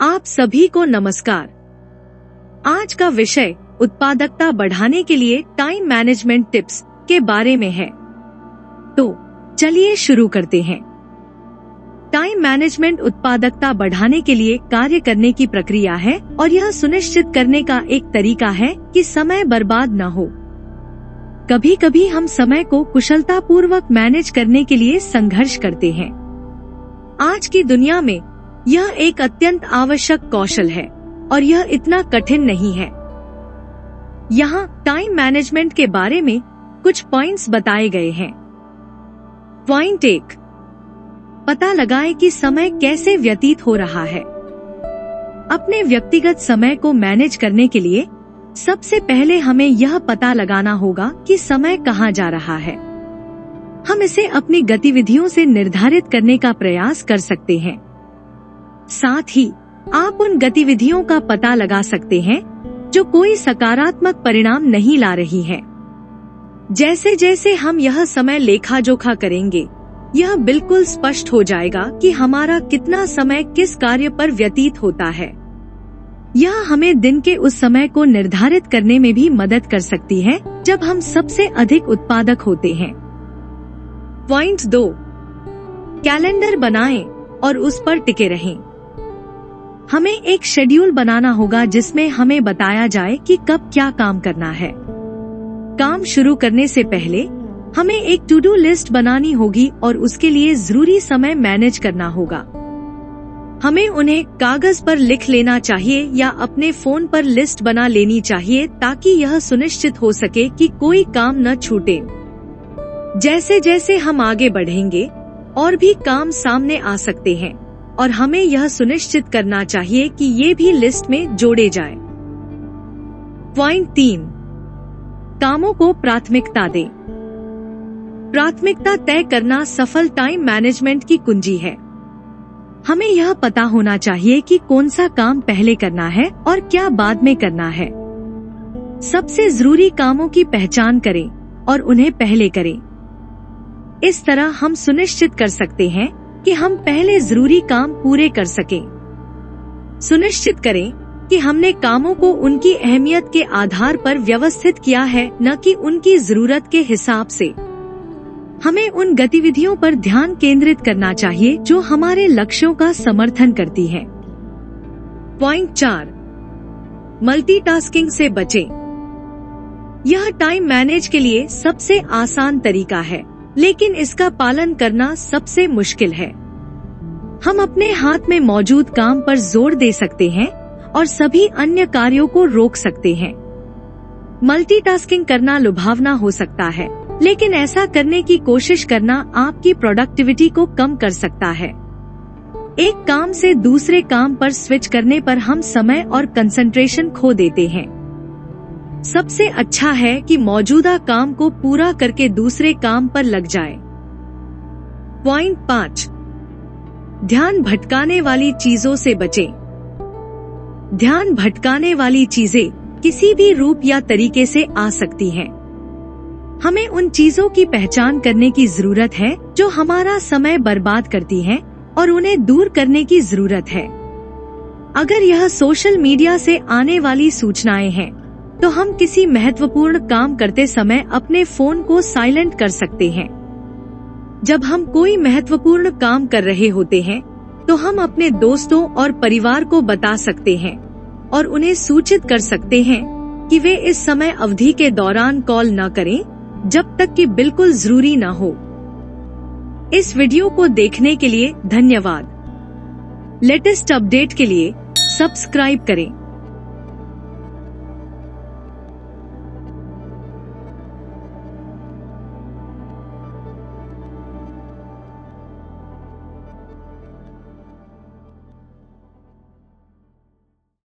आप सभी को नमस्कार। आज का विषय उत्पादकता बढ़ाने के लिए टाइम मैनेजमेंट टिप्स के बारे में है। तो चलिए शुरू करते हैं। टाइम मैनेजमेंट उत्पादकता बढ़ाने के लिए कार्य करने की प्रक्रिया है और यह सुनिश्चित करने का एक तरीका है कि समय बर्बाद न हो। कभी कभी हम समय को कुशलतापूर्वक मैनेज करने के लिए संघर्ष करते हैं। आज की दुनिया में यह एक अत्यंत आवश्यक कौशल है और यह इतना कठिन नहीं है। यहाँ टाइम मैनेजमेंट के बारे में कुछ पॉइंट्स बताए गए हैं। पॉइंट 1, पता लगाएं कि समय कैसे व्यतीत हो रहा है। अपने व्यक्तिगत समय को मैनेज करने के लिए सबसे पहले हमें यह पता लगाना होगा कि समय कहाँ जा रहा है। हम इसे अपनी गतिविधियों से निर्धारित करने का प्रयास कर सकते हैं। साथ ही आप उन गतिविधियों का पता लगा सकते हैं जो कोई सकारात्मक परिणाम नहीं ला रही है। जैसे जैसे हम यह समय लेखा जोखा करेंगे, यह बिल्कुल स्पष्ट हो जाएगा कि हमारा कितना समय किस कार्य पर व्यतीत होता है। यह हमें दिन के उस समय को निर्धारित करने में भी मदद कर सकती है जब हम सबसे अधिक उत्पादक होते हैं। पॉइंट 2, कैलेंडर बनाएं और उस पर टिके रहें। हमें एक शेड्यूल बनाना होगा जिसमें हमें बताया जाए कि कब क्या काम करना है। काम शुरू करने से पहले हमें एक टू डू लिस्ट बनानी होगी और उसके लिए जरूरी समय मैनेज करना होगा। हमें उन्हें कागज पर लिख लेना चाहिए या अपने फोन पर लिस्ट बना लेनी चाहिए ताकि यह सुनिश्चित हो सके कि कोई काम न छूटे। जैसे जैसे हम आगे बढ़ेंगे और भी काम सामने आ सकते हैं और हमें यह सुनिश्चित करना चाहिए कि ये भी लिस्ट में जोड़े जाएं। पॉइंट 3, कामों को प्राथमिकता दें। प्राथमिकता तय करना सफल टाइम मैनेजमेंट की कुंजी है। हमें यह पता होना चाहिए कि कौन सा काम पहले करना है और क्या बाद में करना है। सबसे जरूरी कामों की पहचान करें और उन्हें पहले करें। इस तरह हम सुनिश्चित कर सकते हैं कि हम पहले जरूरी काम पूरे कर सकें। सुनिश्चित करें कि हमने कामों को उनकी अहमियत के आधार पर व्यवस्थित किया है, न कि उनकी जरूरत के हिसाब से। हमें उन गतिविधियों पर ध्यान केंद्रित करना चाहिए जो हमारे लक्ष्यों का समर्थन करती हैं। पॉइंट 4, मल्टीटास्किंग से बचें। यह टाइम मैनेज के लिए सबसे आसान तरीका है, लेकिन इसका पालन करना सबसे मुश्किल है। हम अपने हाथ में मौजूद काम पर जोर दे सकते हैं और सभी अन्य कार्यों को रोक सकते हैं। मल्टीटास्किंग करना लुभावना हो सकता है, लेकिन ऐसा करने की कोशिश करना आपकी प्रोडक्टिविटी को कम कर सकता है। एक काम से दूसरे काम पर स्विच करने पर हम समय और कंसंट्रेशन खो देते हैं। सबसे अच्छा है कि मौजूदा काम को पूरा करके दूसरे काम पर लग जाए। पॉइंट 5, ध्यान भटकाने वाली चीजों से बचें। ध्यान भटकाने वाली चीजें किसी भी रूप या तरीके से आ सकती हैं। हमें उन चीजों की पहचान करने की जरूरत है जो हमारा समय बर्बाद करती हैं और उन्हें दूर करने की जरूरत है। अगर यह सोशल मीडिया से आने वाली सूचनाएं हैं, तो हम किसी महत्वपूर्ण काम करते समय अपने फोन को साइलेंट कर सकते हैं। जब हम कोई महत्वपूर्ण काम कर रहे होते हैं, तो हम अपने दोस्तों और परिवार को बता सकते हैं और उन्हें सूचित कर सकते हैं कि वे इस समय अवधि के दौरान कॉल न करें जब तक कि बिल्कुल जरूरी न हो। इस वीडियो को देखने के लिए धन्यवाद। लेटेस्ट अपडेट के लिए सब्सक्राइब करें।